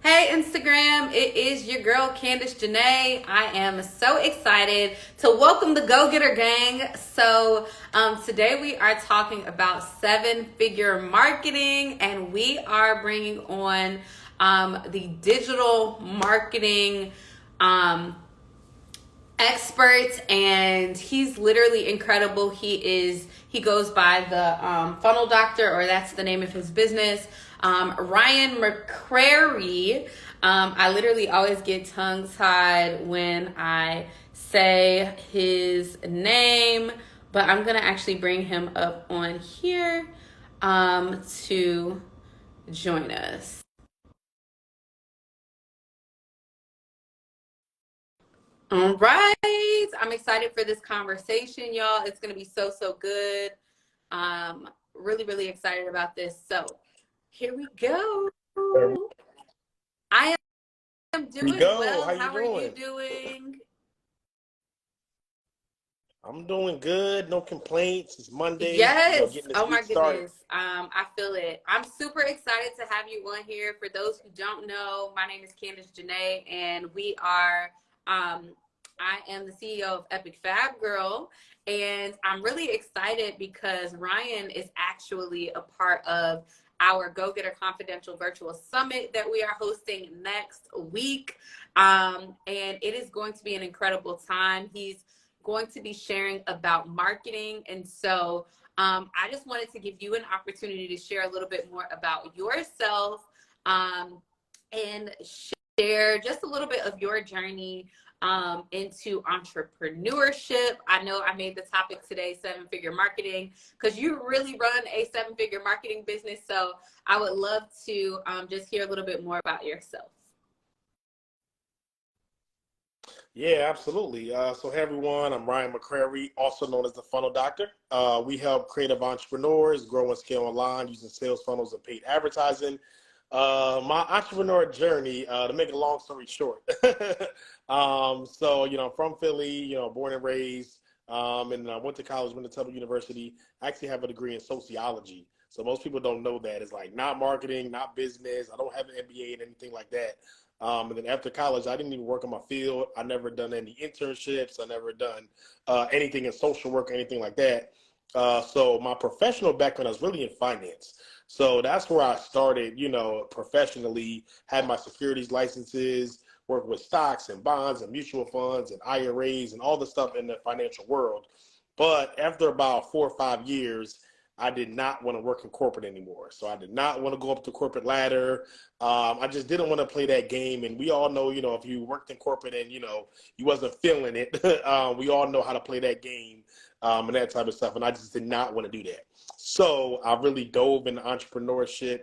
Hey Instagram, it is your girl Candace Junée. I am so excited to welcome the Go Getter Gang. Today we are talking about seven-figure marketing, and we are bringing on the digital marketing um, expert, and he's literally incredible. He goes by the funnel doctor, or that's the name of his business. Ryan McCrary. I literally always get tongue tied when I say his name, but I'm gonna actually bring him up on here to join us. All right. I'm excited for this conversation, y'all. It's going to be so good. Really excited about this. So here we go. There I am we doing go. How well. you How are you doing? doing? I'm doing good. No complaints. It's Monday. Yes. Getting this Oh my week started. goodness. I feel it. I'm super excited to have you on here. For those who don't know, my name is Candace Junée, and I am the CEO of Epic Fab Girl, and I'm really excited because Ryan is actually a part of our Go Getter Confidential Virtual Summit that we are hosting next week. And it is going to be an incredible time. He's going to be sharing about marketing. And so I just wanted to give you an opportunity to share a little bit more about yourself and share just a little bit of your journey into entrepreneurship. I know I made the topic today, seven-figure marketing, because you really run a seven-figure marketing business. So I would love to just hear a little bit more about yourself. Yeah, absolutely. Hey everyone, I'm Ryan McCrary, also known as the Funnel Doctor. We help creative entrepreneurs grow and scale online using sales funnels and paid advertising. My entrepreneur journey, to make a long story short. I'm from Philly, born and raised, and I went to college, went to Temple University. I actually have a degree in sociology. So most people don't know that. It's like not marketing, not business. I don't have an MBA and anything like that. And then after college, I didn't even work in my field. I never done any internships. I never done anything in social work, anything like that. So my professional background is really in finance. So that's where I started, professionally, had my securities licenses, worked with stocks and bonds and mutual funds and IRAs and all the stuff in the financial world. But after about 4 or 5 years, I did not want to work in corporate anymore. So I did not want to go up the corporate ladder. I just didn't want to play that game. And we all know, if you worked in corporate and, you wasn't feeling it, we all know how to play that game and that type of stuff. And I just did not want to do that. So I really dove into entrepreneurship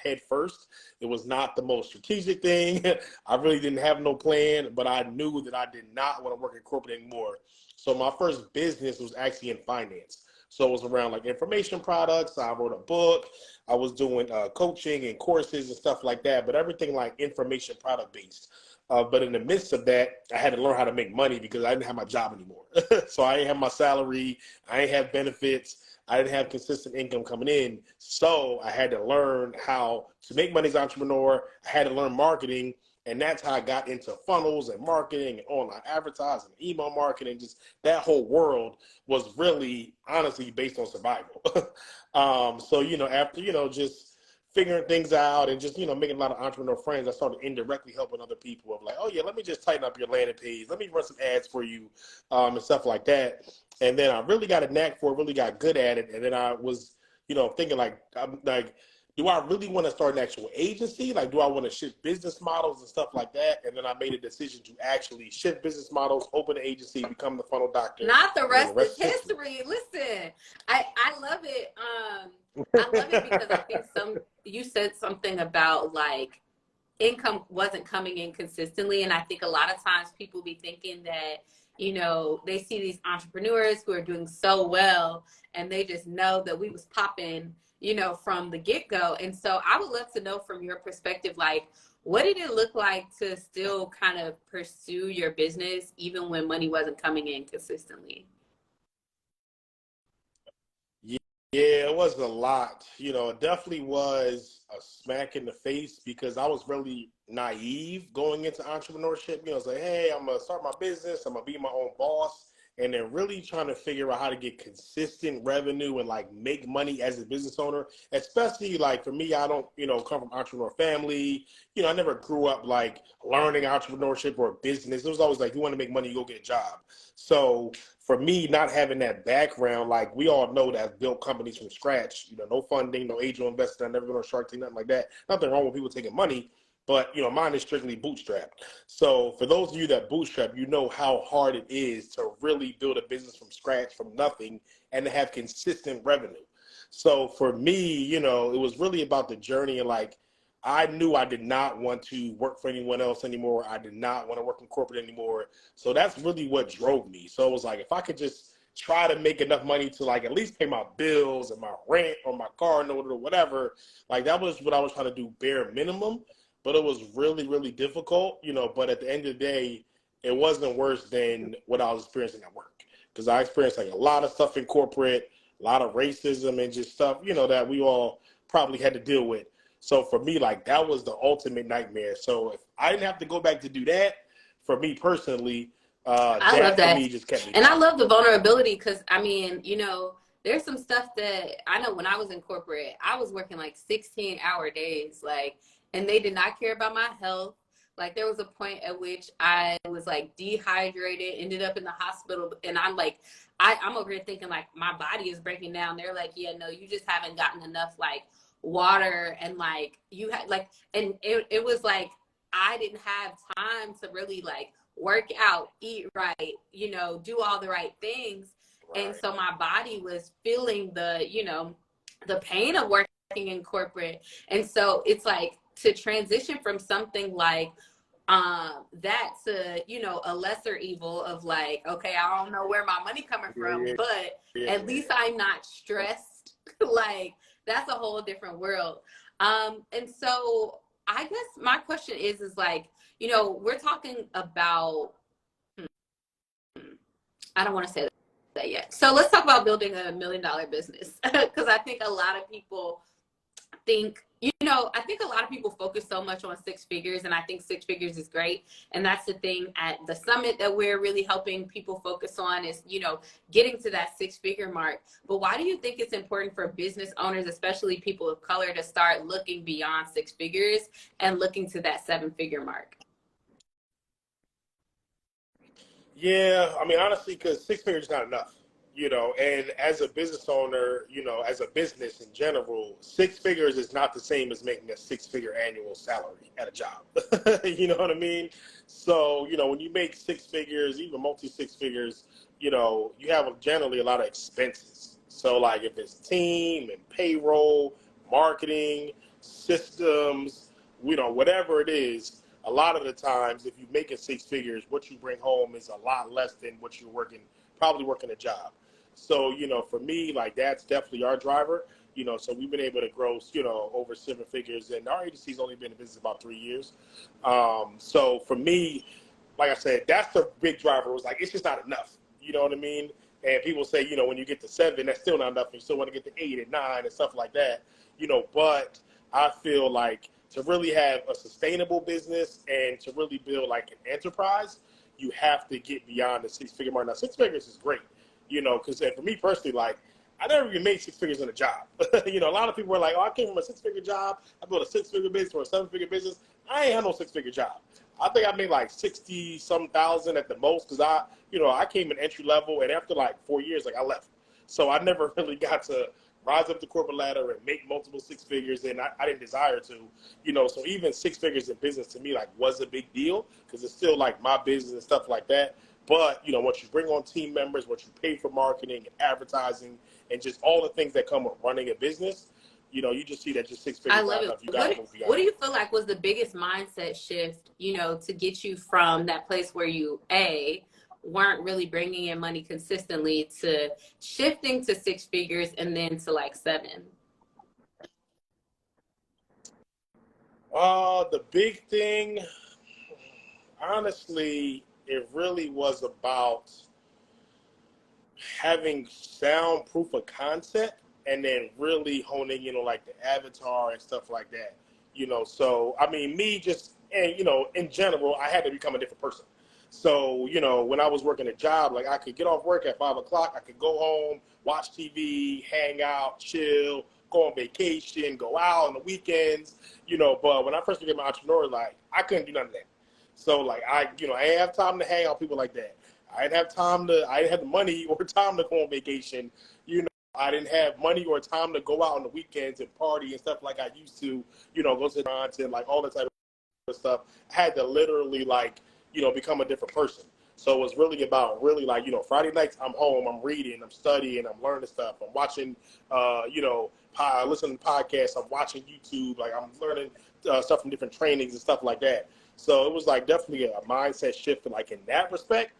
head first. It was not the most strategic thing. I really didn't have no plan, but I knew that I did not want to work in corporate anymore. So my first business was actually in finance. So it was around like information products. I wrote a book. I was doing coaching and courses and stuff like that, but everything like information product based. But in the midst of that, I had to learn how to make money because I didn't have my job anymore. So I didn't have my salary. I didn't have benefits. I didn't have consistent income coming in. So I had to learn how to make money as an entrepreneur. I had to learn marketing. And that's how I got into funnels and marketing and online advertising, email marketing. Just that whole world was really, honestly, based on survival. After, just figuring things out and just, making a lot of entrepreneur friends, I started indirectly helping other people of like, oh, yeah, let me just tighten up your landing page. Let me run some ads for you and stuff like that. And then I really got a knack for it, really got good at it. And then I was, thinking like, I'm like, do I really want to start an actual agency? Like, do I want to shift business models and stuff like that? And then I made a decision to actually shift business models, open an agency, become the funnel doctor, Not the and then the rest is rest is history. history. Listen, I love it. I love it because I think you said something about like income wasn't coming in consistently, and I think a lot of times people be thinking that they see these entrepreneurs who are doing so well, and they just know that we was popping from the get-go. And so I would love to know from your perspective, like, what did it look like to still kind of pursue your business even when money wasn't coming in consistently? Yeah, it was a lot. It definitely was a smack in the face because I was really naive going into entrepreneurship. It's like, hey, I'm gonna start my business, I'm gonna be my own boss, and then really trying to figure out how to get consistent revenue and like make money as a business owner. Especially like for me, I don't, come from entrepreneur family. I never grew up like learning entrepreneurship or business. It was always like, you want to make money, you go get a job. So for me, not having that background, like we all know that I've built companies from scratch, no funding, no angel investor, I've never been on Shark Tank, nothing like that. Nothing wrong with people taking money, but mine is strictly bootstrapped. So for those of you that bootstrap, you know how hard it is to really build a business from scratch, from nothing, and to have consistent revenue. So for me, it was really about the journey and like I knew I did not want to work for anyone else anymore. I did not want to work in corporate anymore. So that's really what drove me. So it was like, if I could just try to make enough money to like at least pay my bills and my rent or my car note or whatever, like that was what I was trying to do bare minimum. But it was really, really difficult, but at the end of the day, it wasn't worse than what I was experiencing at work. Because I experienced like a lot of stuff in corporate, a lot of racism and just stuff, that we all probably had to deal with. So for me, like that was the ultimate nightmare. So if I didn't have to go back to do that, for me personally, I love that for that. me just kept me And I going. love the vulnerability because, I mean, there's some stuff that I know when I was in corporate, I was working like 16-hour days, like, and they did not care about my health. Like, there was a point at which I was like dehydrated, ended up in the hospital, and I'm like, I'm over here thinking like my body is breaking down. They're like, yeah, no, you just haven't gotten enough like water and like you had like, and it was like I didn't have time to really like work out, eat right, do all the right things. And Right. so my body was feeling the pain of working in corporate. And so it's like to transition from something like that to, a lesser evil of like, okay, I don't know where my money coming Yeah, from, yeah, but yeah, at least I'm not stressed. Like that's a whole different world. And so I guess my question is like, we're talking about, I don't want to say that yet. So let's talk about building $1 million business because I think a lot of people I think a lot of people focus so much on six figures, and I think six figures is great. And that's the thing at the summit that we're really helping people focus on is, getting to that six-figure mark. But why do you think it's important for business owners, especially people of color, to start looking beyond six figures and looking to that seven-figure mark? yeah. I mean, honestly, because six figures is not enough, And as a business owner, as a business in general, six figures is not the same as making a six-figure annual salary at a job. You know what I mean? So, when you make six figures, even multi six figures, you have generally a lot of expenses. So, like if it's team and payroll, marketing, systems, whatever it is, a lot of the times, if you make it six figures, what you bring home is a lot less than what you're probably working a job. So, for me, like that's definitely our driver. So we've been able to grow, over seven figures, and our agency's only been in business about 3 years. So for me, like I said, that's the big driver. It was like it's just not enough. You know what I mean? And people say, when you get to seven, that's still not enough. You still want to get to eight and nine and stuff like that. But I feel like to really have a sustainable business and to really build like an enterprise, you have to get beyond the six-figure mark. Now, six figures is great, because for me personally, like I never even made six figures in a job. A lot of people are like, oh, I came from a six-figure job. I built a six-figure business or a seven-figure business. I ain't had no six-figure job. I think I made like 60 some thousand at the most because I came in entry level and after like 4 years, like I left. So I never really got to rise up the corporate ladder and make multiple six figures, and I didn't desire to, so even six figures in business to me like was a big deal because it's still like my business and stuff like that. But once you bring on team members, once you pay for marketing and advertising and just all the things that come with running a business, you just see that just six I figures love not it. enough. You got to move What beyond do that. you feel like was the biggest mindset shift, to get you from that place where you weren't really bringing in money consistently to shifting to six figures and then to like seven? The big thing, honestly, it really was about having sound proof of concept. and then really honing in on like the avatar and stuff like that. So I mean, me just, and in general, I had to become a different person. So when I was working a job, like I could get off work at 5 o'clock, I could go home, watch TV, hang out, chill, go on vacation, go out on the weekends. But when I first became an entrepreneur, like I couldn't do none of that. So like I didn't have time to hang out with people like that. I didn't have the money or time to go on vacation. I didn't have money or time to go out on the weekends and party and stuff like I used to, go to restaurants and like all that type of stuff. I had to literally like, become a different person. So it was really about really like, Friday nights I'm home, I'm reading, I'm studying, I'm learning stuff. I'm watching, listening to podcasts, I'm watching YouTube, like I'm learning stuff from different trainings and stuff like that. So it was like definitely a mindset shift like in that respect.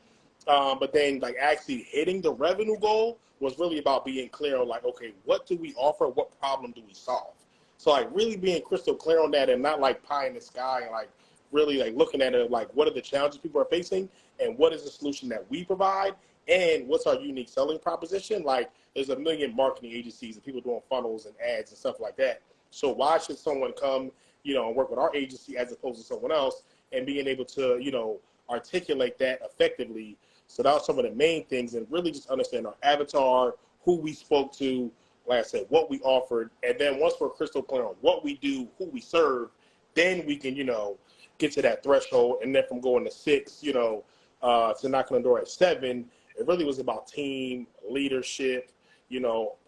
But then like actually hitting the revenue goal was really about being clear on like, okay, what do we offer? What problem do we solve? So like really being crystal clear on that and not like pie in the sky and like really like looking at it like what are the challenges people are facing and what is the solution that we provide and what's our unique selling proposition? Like there's a million marketing agencies and people doing funnels and ads and stuff like that. So why should someone come, and work with our agency as opposed to someone else and being able to, articulate that effectively. So that was some of the main things and really just understand our avatar, who we spoke to, like I said, what we offered. And then once we're crystal clear on what we do, who we serve, then we can, get to that threshold. And then from going to 6, to knocking on the door at 7, it really was about team, leadership,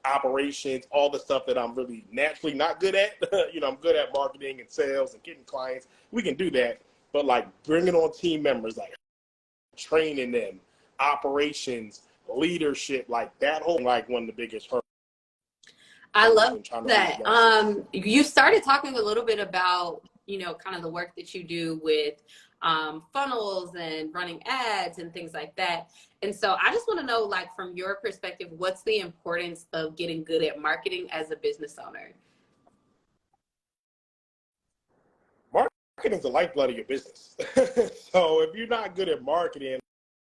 operations, all the stuff that I'm really naturally not good at. I'm good at marketing and sales and getting clients. We can do that. But like bringing on team members, like training them, operations, leadership, like that whole like one of the biggest hurdles. I love that. You started talking a little bit about, kind of the work that you do with funnels and running ads and things like that. And so I just want to know, like, from your perspective, what's the importance of getting good at marketing as a business owner? Marketing is the lifeblood of your business. So if you're not good at marketing,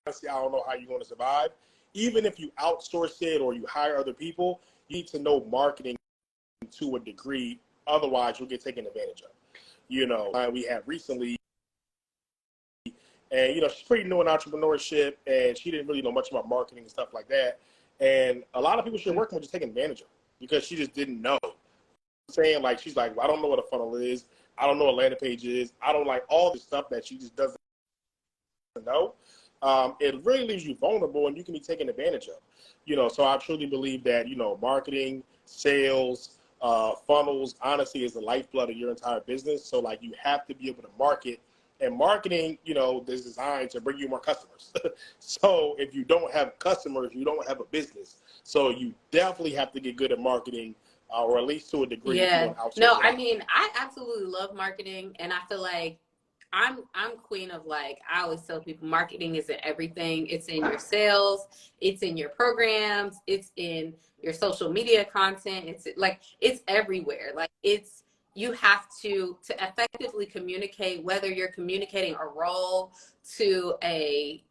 honestly, I don't know how you're going to survive. Even if you outsource it or you hire other people, you need to know marketing to a degree. Otherwise, you'll get taken advantage of. We had recently, and she's pretty new in entrepreneurship, and she didn't really know much about marketing and stuff like that. And a lot of people she's working with just taking advantage of her because she just didn't know. Saying like she's like, well, I don't know what a funnel is. I don't know what a landing page is. I don't like all this stuff that she just doesn't know. It really leaves you vulnerable and you can be taken advantage of. So I truly believe that, marketing, sales, funnels, honestly, is the lifeblood of your entire business. So like you have to be able to market, and marketing, is designed to bring you more customers. So if you don't have customers, you don't have a business. So you definitely have to get good at marketing, or at least to a degree. Yeah. No, I mean, I absolutely love marketing, and I feel like I'm queen of, like, I always tell people marketing isn't everything. It's in your sales, it's in your programs, it's in your social media content. It's like it's everywhere. Like you have to effectively communicate, whether you're communicating a role to a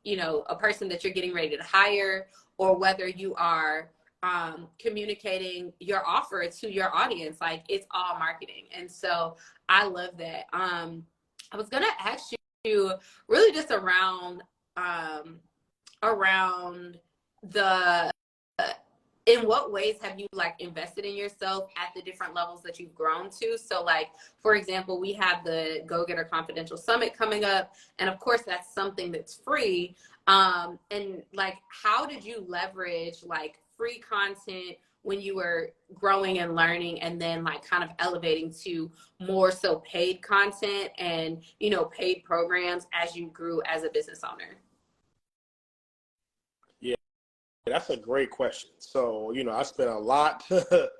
person that you're getting ready to hire, or whether you are communicating your offer to your audience. Like it's all marketing. And so I love that. I was gonna ask you really just around the in what ways have you like invested in yourself at the different levels that you've grown to? So like, for example, we have the Go Getter Confidential Summit coming up, and of course that's something that's free. And like, how did you leverage like free content when you were growing and learning, and then like kind of elevating to more so paid content and paid programs as you grew as a business owner? That's a great question. So, I spent a lot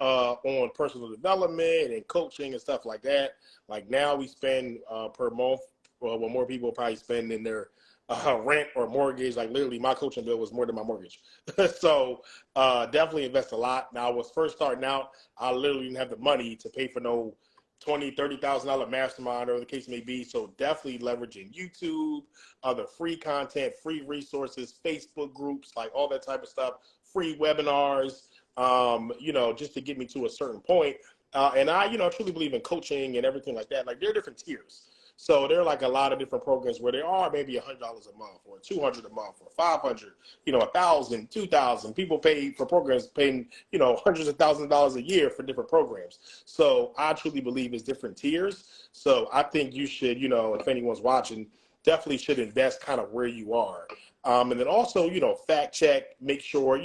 on personal development and coaching and stuff like that. Like now we spend per month, what more people probably spend in their rent or mortgage. Like literally my coaching bill was more than my mortgage. So definitely invest a lot. Now I was first starting out, I literally didn't have the money to pay for no $20,000-$30,000 mastermind or the case may be. So definitely leveraging YouTube, other free content, free resources, Facebook groups, like all that type of stuff, free webinars, just to get me to a certain point. And I, truly believe in coaching and everything like that. Like there are different tiers. So there are like a lot of different programs where there are maybe $100 a month or $200 a month or 500, 1,000, 2,000. People pay for programs paying, hundreds of thousands of dollars a year for different programs. So I truly believe it's different tiers. So I think you should, if anyone's watching, definitely should invest kind of where you are. And then also, fact check, make sure,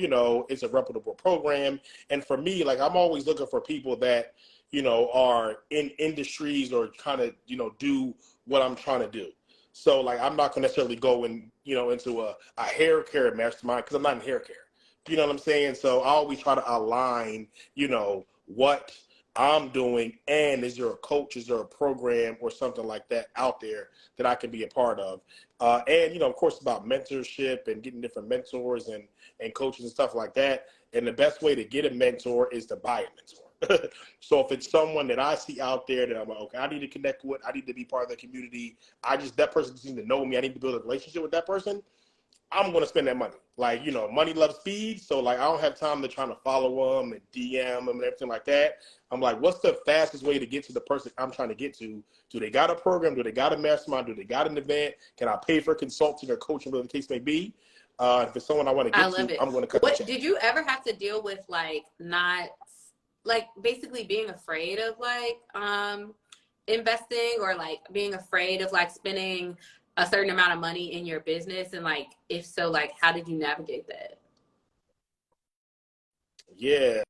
it's a reputable program. And for me, like I'm always looking for people that, are in industries or kind of, do what I'm trying to do. So like, I'm not going to necessarily go into a hair care mastermind because I'm not in hair care. You know what I'm saying? So I always try to align, what I'm doing, and is there a coach, is there a program or something like that out there that I can be a part of? And, of course, about mentorship and getting different mentors and coaches and stuff like that. And the best way to get a mentor is to buy a mentor. So if it's someone that I see out there that I'm like, okay, I need to connect with, I need to be part of the community. That person just needs to know me. I need to build a relationship with that person. I'm going to spend that money. Like, money loves speed. So like, I don't have time to try to follow them and DM them and everything like that. I'm like, what's the fastest way to get to the person I'm trying to get to? Do they got a program? Do they got a mastermind? Do they got an event? Can I pay for consulting or coaching, whatever the case may be? If it's someone I want to get to, I'm going to cut the check. Did you ever have to deal with basically being afraid of investing, or like being afraid of like spending a certain amount of money in your business? And like, if so, like, how did you navigate that? Yeah,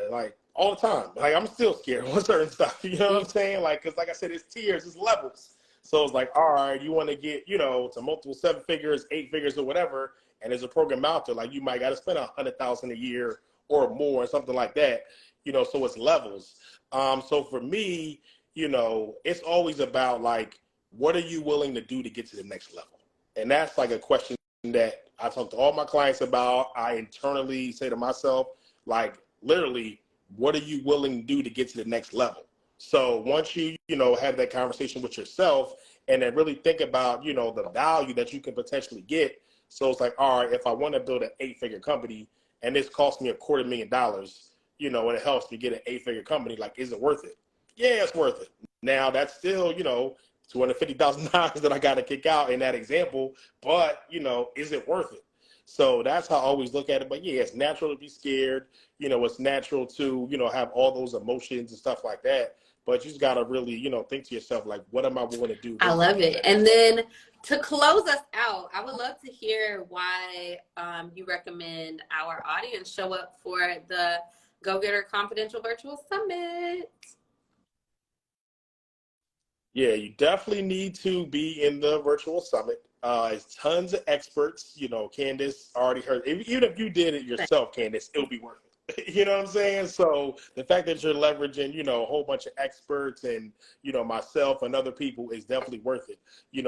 like all the time. Like I'm still scared on certain stuff. You know what I'm saying? Like, cause like I said, it's tiers, it's levels. So it's like, all right, you want to get, to multiple 7 figures, 8 figures or whatever. And there's a program out there, like you might got to spend $100,000 a year or more, something like that. So it's levels. So for me, it's always about like, what are you willing to do to get to the next level? And that's like a question that I talk to all my clients about. I internally say to myself, like, literally, what are you willing to do to get to the next level? So once you, have that conversation with yourself and then really think about, the value that you can potentially get. So it's like, all right, if I want to build an 8-figure company and this costs me $250,000, and it helps me get an 8-figure company, like, is it worth it? Yeah, it's worth it. Now that's still, $250,000 that I got to kick out in that example, but, is it worth it? So that's how I always look at it. But yeah, it's natural to be scared. It's natural to, have all those emotions and stuff like that. But you just got to really, think to yourself, like, what am I willing to do? I love it. And then to close us out, I would love to hear why you recommend our audience show up for the Go Getter Confidential Virtual Summit. Yeah, you definitely need to be in the virtual summit. It's tons of experts. Candace already heard. Even if you did it yourself, Candace, it'll be worth it. You know what I'm saying? So the fact that you're leveraging, a whole bunch of experts and, myself and other people is definitely worth it.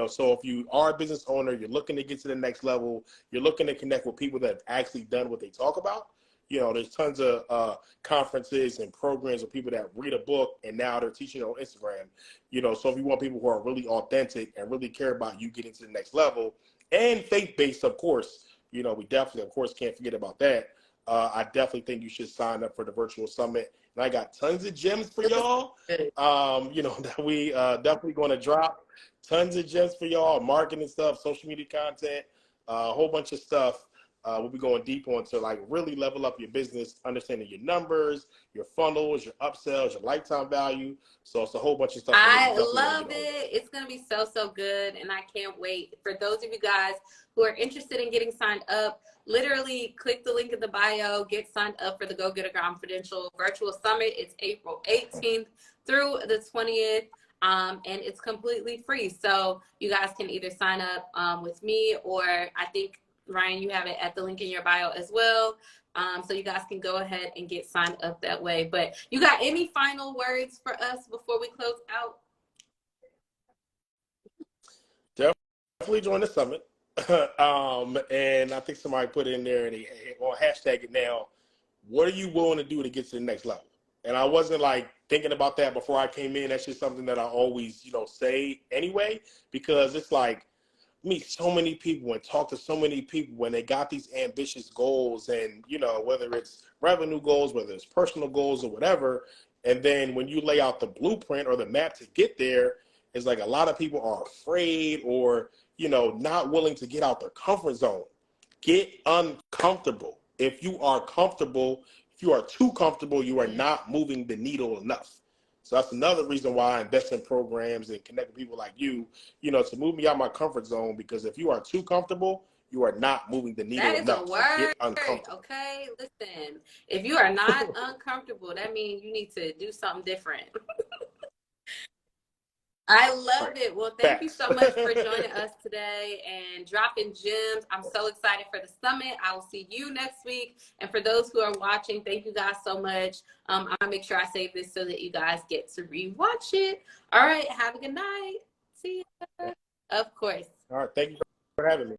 So if you are a business owner, you're looking to get to the next level, you're looking to connect with people that have actually done what they talk about. There's tons of conferences and programs of people that read a book and now they're teaching on Instagram. So if you want people who are really authentic and really care about you getting to the next level and faith-based, of course, we definitely, of course, can't forget about that. I definitely think you should sign up for the virtual summit. And I got tons of gems for y'all, that we definitely going to drop. Tons of gems for y'all, marketing stuff, social media content, a whole bunch of stuff. We'll be going deep on to like really level up your business, understanding your numbers, your funnels, your upsells, your lifetime value. So it's a whole bunch of stuff. I love it. It's going to be so, so good. And I can't wait. For those of you guys who are interested in getting signed up, literally click the link in the bio, get signed up for the Go Getter Confidential Virtual Summit. It's April 18th through the 20th. And it's completely free. So you guys can either sign up with me, or I think, Ryan, you have it at the link in your bio as well. So you guys can go ahead and get signed up that way. But you got any final words for us before we close out? Definitely join the summit. And I think somebody put in there and or hashtag it now. What are you willing to do to get to the next level? And I wasn't like thinking about that before I came in. That's just something that I always, say anyway, because it's like, meet so many people and talk to so many people when they got these ambitious goals, and whether it's revenue goals, whether it's personal goals or whatever. And then when you lay out the blueprint or the map to get there, it's like a lot of people are afraid or not willing to get out their comfort zone. Get uncomfortable. If you are comfortable, if you are too comfortable, you are not moving the needle enough. So that's another reason why I invest in programs and connect with people like you, to move me out of my comfort zone. Because if you are too comfortable, you are not moving the That needle is a enough. So word. get uncomfortable. Okay, listen. If you are not uncomfortable, that means you need to do something different. I All love right. it. Well, thank you Facts. so much for joining us today and dropping gems. I'm so excited for the summit. I will see you next week. And for those who are watching, thank you guys so much. I'll make sure I save this so that you guys get to rewatch it. All right. Have a good night. See you. Of course. All right. Thank you for having me.